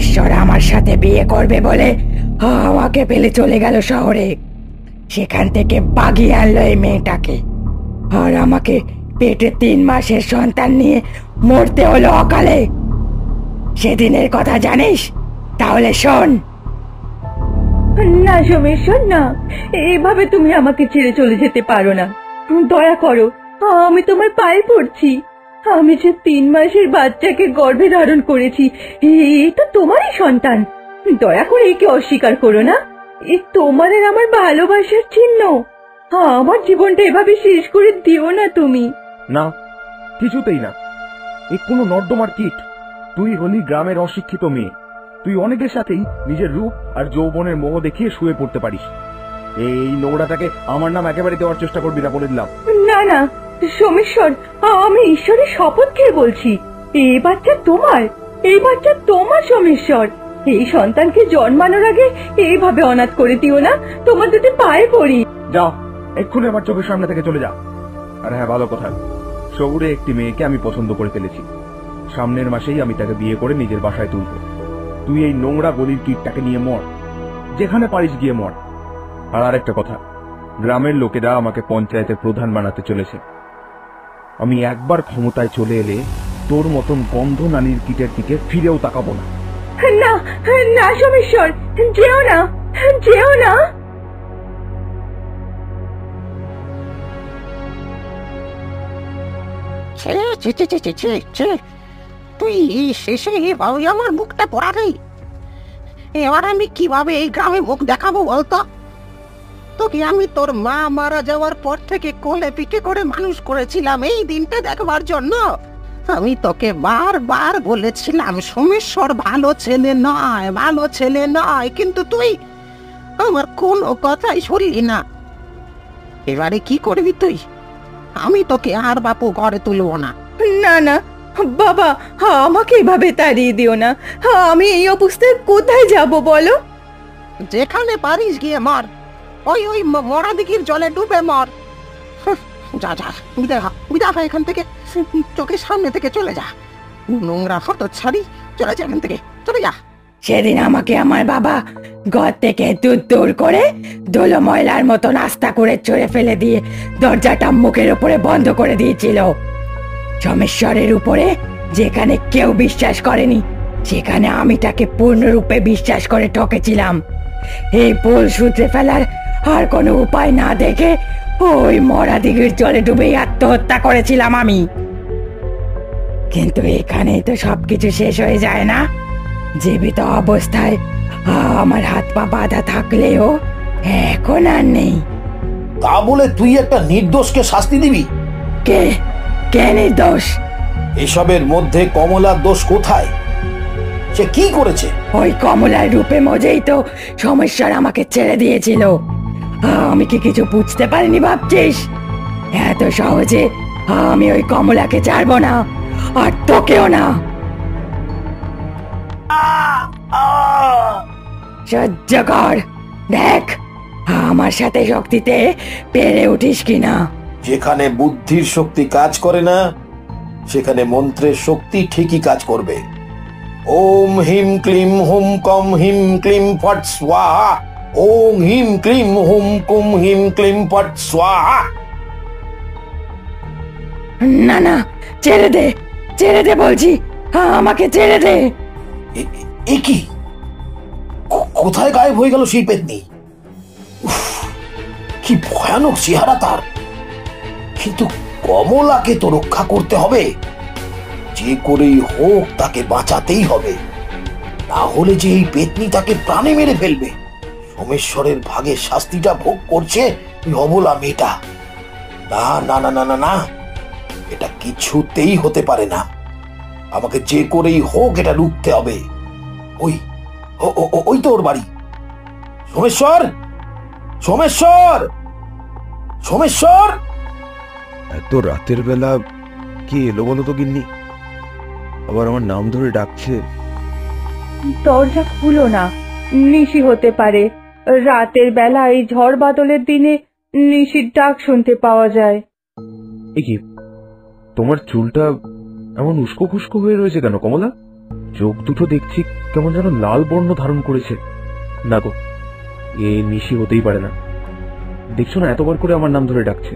সোমেশ্বর আমার সাথে বিয়ে করবে বলে আমাকে ফেলে চলে গেল শহরে। সেখান থেকে বাগিয়ে আনলো এই মেয়েটাকে, আর আমাকে পেটে 3 মাসের সন্তান নিয়ে মরতে হলো অকালে। সেদিনের কথা জানিস? তাহলে শোন। না সোমেশ্বর, না, এভাবে তুমি আমাকে ছেড়ে চলে যেতে পারো না। দয়া করো, আমি তোমার পায়ে পড়ছি। আমি যে 3 মাসের বাচ্চাকে গর্ভে ধারণ করেছি, এটা তোমারই সন্তান। দয়া করে একে অস্বীকার করো না। এ তোমার আর আমার ভালোবাসার চিহ্ন। আমার জীবনটা এভাবে শেষ করে দিও না তুমি। না, কিছুতেই না। এ কোনো নর্দমার কীট। তুই হলি গ্রামের অশিক্ষিত মেয়ে। তুই অনেকের সাথেই নিজের রূপ আর যৌবনের মোহ দেখিয়ে শুয়ে পড়তে পারিস। এই নোংরাটাকে আমার নাম একেবারে দেওয়ার চেষ্টা করবি না, বলে দিলাম। না না সোমেশ্বর, আমি ঈশ্বরের শপথ খেয়ে বলছি, এই বাচ্চা তোমার, এই বাচ্চা তোমার সোমেশ্বর। এই সন্তানকে জন্মানোর আগে এইভাবে অনাথ করে দিও না, তোমার দুটি পায়ে পড়ি। যা, এক্ষুনি আমার চোখের সামনে থেকে চলে যা। আর হ্যাঁ, ভালো কথা, শহুরে একটি মেয়েকে আমি পছন্দ করে ফেলেছি। সামনের মাসেই আমি তাকে বিয়ে করে নিজের বাসায় তুলব। তুই এই নোংরা গলির কীটটাকে নিয়ে মর, যেখানে পারিস গিয়ে মর। আর আরেকটা কথা, গ্রামের লোকেরা আমাকে পঞ্চায়েতের প্রধান বানাতে চলেছে। আমি একবার ক্ষমতায় চলে এলে তোর মতন গন্ধ নালীর কীটের দিকে ফিরেও তাকাবো না। না না সোমেশ্বর, যেও না, যেও না। তুই শেষে এভাবে আমার মুখটা পড়ালি। এবার আমি কিভাবে এই গ্রামে মুখ দেখাবো বলতো? তোকে আমি তোর মা মারা যাওয়ার পর থেকে কোলে পিঠে করে মানুষ করেছিলাম এই দিনটা দেখবার জন্য। আমি তোকে বারবার বলেছিলাম সোমেশ্বর ভালো ছেলে নয়, ভালো ছেলে নয়, কিন্তু তুই আমার কোনো কথাই শুনলি না। এবারে কি করবি তুই? আমি তোকে আর বাপু ঘরে তুলবো না। না না বাবা, আমাকে এভাবে তাড়িয়ে দিও না। আমি এই অবস্থায় কোথায় যাব বলো? যেখানে পারিস গিয়ে মর, ওই ওই মরা দিঘির জলে ডুবে মর। যা যা, বিদায় হয় এখান থেকে। চোখের সামনে থেকে চলে যা, নোংরা হতচ্ছাড়ি। চলে যা এখান থেকে, চলে যা। সেদিন আমাকে আমার বাবা ঘর থেকে দূর করে ধুলো ময়লার মতো নাস্তা করে চড়ে ফেলে দিয়ে দরজাটা মুখের উপরে বন্ধ করে দিয়েছিল। সোমেশ্বরের উপরে যেখানে কেউ বিশ্বাস করেনি, সেখানে আমি তাকে পূর্ণরূপে বিশ্বাস করে ঠকেছিলাম। এই ভুল শুধরে ফেলার আর কোনো উপায় না দেখে ওই মরা দিঘির জলে ডুবেই আত্মহত্যা করেছিলাম আমি। কিন্তু এখানেই তো সবকিছু শেষ হয়ে যায় না। জীবিত অবস্থায় আমার হাত পা বাঁধা থাকলেও এখন আর নেই। তা বলে তুই একটা নির্দোষকে শাস্তি দিবি? কে কে নির্দোষ? এসবের মধ্যে কমলার দোষ কোথায়? সে কি করেছে? ওই কমলার রূপে মজেই তো সমস্যার আমাকে ছেড়ে দিয়েছিল। আমি কি কিছু বুঝতে পারিনি ভাবছিস? এত সহজে আমি ওই কমলাকে ছাড়বো না, আর তোকেও না। সহ্য কর, দেখ আমার সাথে শক্তিতে পেরে উঠিস কিনা। যেখানে বুদ্ধির শক্তি কাজ করে না, সেখানে মন্ত্রের শক্তি ঠিকই কাজ করবে। ওম হিম ক্লিম হুম কম হিম ক্লিম ফট স্বাহা। ওম হিম ক্লিম হুম কুম হিম ক্লিম ফট স্বাহা। না না, ছেড়ে দে, ছেড়ে দে বলছি, আমাকে ছেড়ে দে। এ কি? কোথায় গায়েব হয়ে গেল সেই পেতনি? কি ভয়ানক চেহারা তার! কিন্তু কমলাকে তো রক্ষা করতে হবে, যে করেই হোক তাকে বাঁচাতেই হবে, না হলে যে এই পেতনি তাকে প্রাণে মেরে ফেলবে। সোমেশ্বরের ভাগে শাস্তিটা ভোগ করছে ওই অবলা মেয়েটা। না না না না না না, এটা কিছুতেই হতে পারে না। আমাকে যে করেই হোক এটা রুখতে হবে। ওই ওই তো ওর বাড়ি। সোমেশ্বর, সোমেশ্বর, সোমেশ্বর! এত রাতের বেলা কে এলো বলো তো গিন্নি? আবার আমার নাম ধরে ডাকছে। দরজা খুলো না, নিশি হতে পারে। রাতের বেলা এই ঝড় বাদলের দিনে নিশির ডাক শুনতে পাওয়া যায়। এ কি, তোমার চুলটা এমন উস্কো খুস্কো হয়ে রয়েছে কেন কমলা? চোখ দুটো দেখছি কেমন যেন লাল বর্ণ ধারণ করেছে। না গো, এ নিশি হতেই পারে না। দেখছো না এতবার করে আমার নাম ধরে ডাকছে।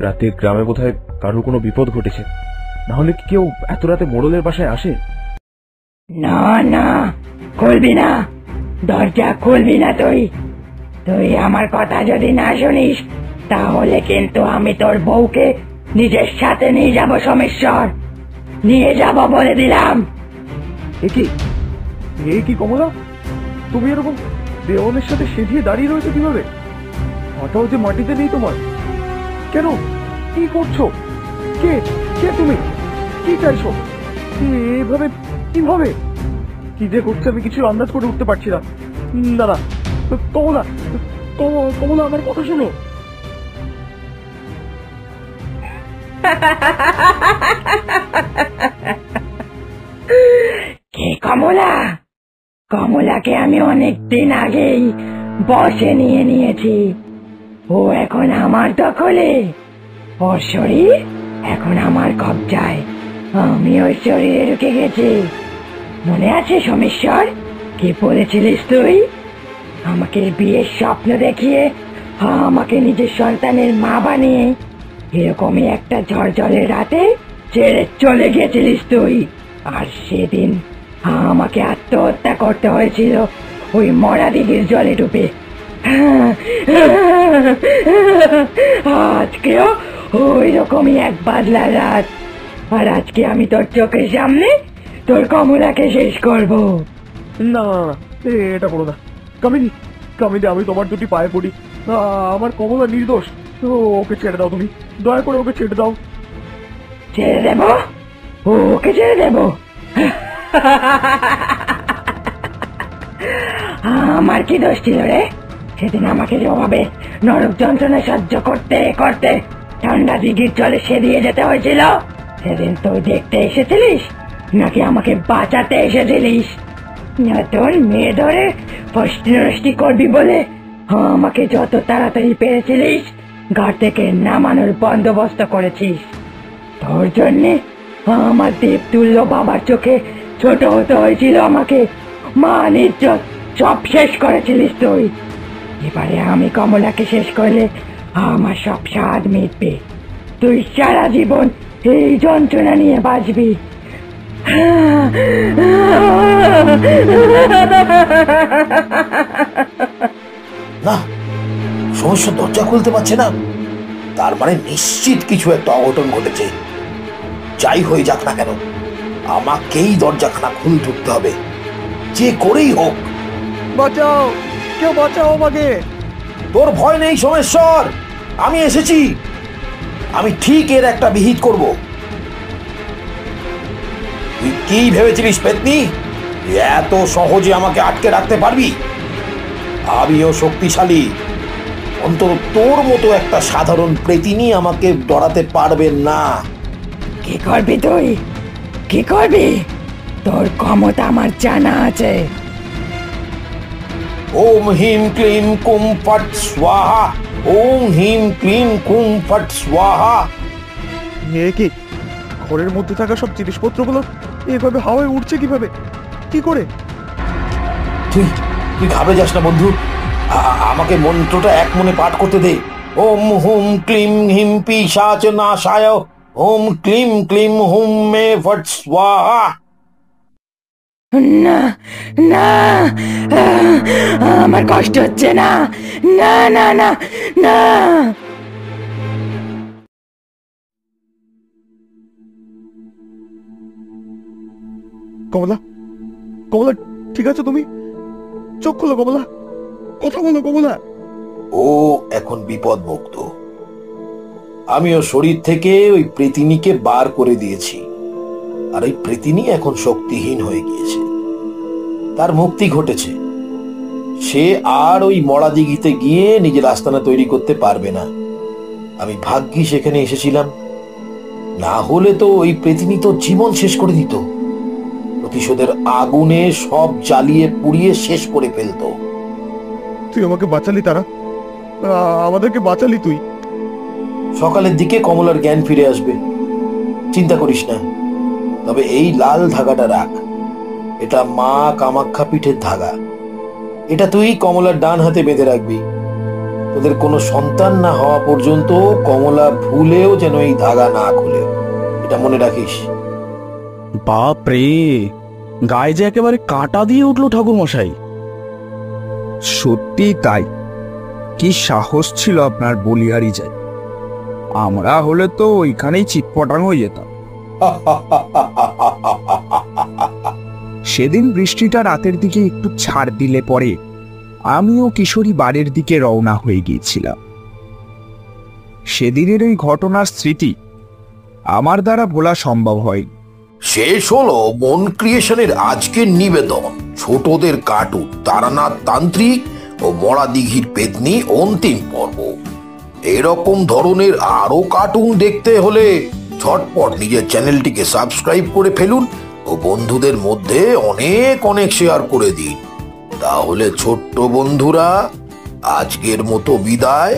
রাতে গ্রামে বোধহয় কারোর কোনো বিপদ ঘটেছে, না হলে কি কেউ এত রাতে মোড়লের বাসায় আসে? না না, খুলবি না, দরজা খুলবি না। তুই তুই আমার কথা যদি না শুনিস তাহলে কিন্তু আমি তোর বউকে নিজের সাথে নিয়ে যাব সোমেশ্বর, নিয়ে যাব বলে দিলাম। এ কি কমলা, তুমি এরকম দেওয়ালের সাথে সেজিয়ে দাঁড়িয়ে রয়েছে কিভাবে? মাথাও যে মাটিতে নেই তোমার। কেন, কি করছো? কে কে তুমি? কি চাইছো? এভাবে কিভাবে? কি যে করছে আমি কিছু আন্দাজ করে উঠতে পারছি না। দাদা, কমলা, কমলা আমার কথা শোনো। কে কমলা? কমলাকে আমি অনেক দিন আগেই বসে নিয়ে নিয়েছি। ও এখন আমার দখলে, ওর শরীর এখন আমার কবজায়। আমি ওর শরীরে ঢুকে গেছি। মনে আছে সোমেশ্বর, কি বলেছিলিস তুই? আমাকে বিয়ের স্বপ্ন দেখিয়ে আমাকে নিজের সন্তানের মা বানিয়ে এরকমই একটা ঝড়ঝড়ের রাতে ছেড়ে চলে গেছিলিস তুই। আর সেদিন আমাকে আত্মহত্যা করতে হয়েছিল ওই মরা দিদির জলে ডুবে। আজকেও ওই রকমই এক বাদলার রাত। আর আজকে আমি তোর চোখের সামনে তোর কমলাকে শেষ করব। না, এটা করো না কামিনী। কামিনী, আমি তোমার দুটি পায়ে পড়ি। আমার কমলা নির্দোষ। ওকে ছেড়ে দাও, তুমি দয়া করে ওকে ছেড়ে দাও। ছেড়ে দেব? ওকে ছেড়ে দেব? আমার কি দোষ ছিল রে? সেদিন আমাকে যেভাবে নরক যন্ত্রণা সহ্য করতে করতে ঠান্ডা দিঘির জলে সেদিয়ে যেতে হয়েছিল, সেদিন তুই দেখতে এসেছিলিস নাকি আমাকে বাঁচাতে এসেছিলিস? নতুন মেয়ে ধরে ফষ্টি করবি বলে আমাকে যত তাড়াতাড়ি পেরেছিলিস ঘর থেকে নামানোর বন্দোবস্ত করেছিস। তোর জন্যে আমার দেবতুল্য বাবার চোখে ছোট হতে হয়েছিল আমাকে। মান ইজ্জত সব শেষ করেছিলিস তুই। এবারে আমি কমলাকে শেষ করলে আমার সব স্বাদ মিটবে। তুই সারা জীবন এই যন্ত্রণা নিয়ে বাঁচবি। না, সমস্যা দরজা খুলতে পারছে না, তার মানে নিশ্চিত কিছু একটা অঘটন ঘটেছে। যাই হয়ে যাক না কেন, আমাকেই দরজাখানা খুলে ঢুকতে হবে, যে করেই হোক। বাঁচাও, কেউ বাঁচাও আমাকে। তোর ভয় নেই সোমেশ্বর, আমি এসেছি। আমি ঠিক এর একটা বিহিত করব। তুই কি ভেবেছিলিস পেতনি, এত সহজে আমাকে আটকে রাখতে পারবি? আমিও শক্তিশালী, অন্তত তোর মতো একটা সাধারণ প্রেতিনি আমাকে ডরাতে পারবে না। কি করবি তুই? কি করবি? তোর ক্ষমতা আমার জানা আছে। ওম হিম ক্লিম কুম ফট স্বাহা, ওম হিম ক্লিম কুম ফট স্বাহা। কি ঘরের মধ্যে থাকা সব জিনিসপত্রগুলো এভাবে হাওয়ায় উঠছে কিভাবে, কি করে? তুই তুই ঘাবড়ে যাস না বন্ধু, আমাকে মন্ত্রটা এক মনে পাঠ করতে দে। ওম হুম ক্লিম হিম পিশাচ নাশায়, ওম ক্লিম ক্লিম হুম মে ফট স্বাহা। না না, আমার কষ্ট হচ্ছে না। না না না না। কমলা, কমলা ঠিক আছে তুমি? চোখ খোলো কমলা, কথা বলো কমলা। ও এখন বিপদ মুক্ত। আমি ওর শরীর থেকে ওই প্রেতিনীকে বার করে দিয়েছি, আর ওই প্রেতিনী এখন শক্তিহীন হয়ে গিয়েছে। তার মুক্তি ঘটেছে। সে আর ওই মরা দিঘিতে গিয়ে নিজের আস্তানা তৈরি করতে পারবে না। আমি ভাগ্যি সেখানে এসেছিলাম, না হলে তো ওই প্রেতিনী তো জীবন শেষ করে দিত। প্রতিশোধের আগুনে সব জ্বালিয়ে পুড়িয়ে শেষ করে ফেলতো। তুই আমাকে বাঁচালি, তারা আমাদেরকে বাঁচালি তুই। সকালের দিকে কমলার জ্ঞান ফিরে আসবে, চিন্তা করিস না। তবে এই লাল ধাগাটা রাখ, এটা মা কামাখ্যা পিঠের ধাগা। এটা তুই কমলার ডান হাতে বেঁধে রাখবি। তোদের কোনো সন্তান না হওয়া পর্যন্ত কমলা ভুলেও যেন এই ধাগা না খুলে, এটা মনে রাখিস। বাপ রে, গায়ে যে একেবারে কাঁটা দিয়ে উঠলো ঠাকুর মশাই। সত্যি তাই, কি সাহস ছিল আপনার বলিহারি যায়। আমরা হলে তো ওইখানেই চিৎপটাং হয়ে যেতাম। সেদিন বৃষ্টিটা রাতের দিকে একটু ছাড় দিলে পরে আমিও কিশোরী বাড়ির দিকে রওনা হয়ে গিয়েছিলাম। সেদিনের ওই ঘটনার স্মৃতি আমার দ্বারা ভোলা সম্ভব হয়। শেষ হলো মন ক্রিয়েশনের আজকের নিবেদন, ছোটদের কার্টুন তারানাথ তান্ত্রিক ও মরা দিঘির পেতনি অন্তিম পর্ব। এরকম ধরনের আরো কার্টুন দেখতে হলে ঝটপট নিজের চ্যানেলটিকে সাবস্ক্রাইব করে ফেলুন ও বন্ধুদের মধ্যে অনেক অনেক শেয়ার করে দিন। তাহলে ছোট্ট বন্ধুরা, আজকের মতো বিদায়।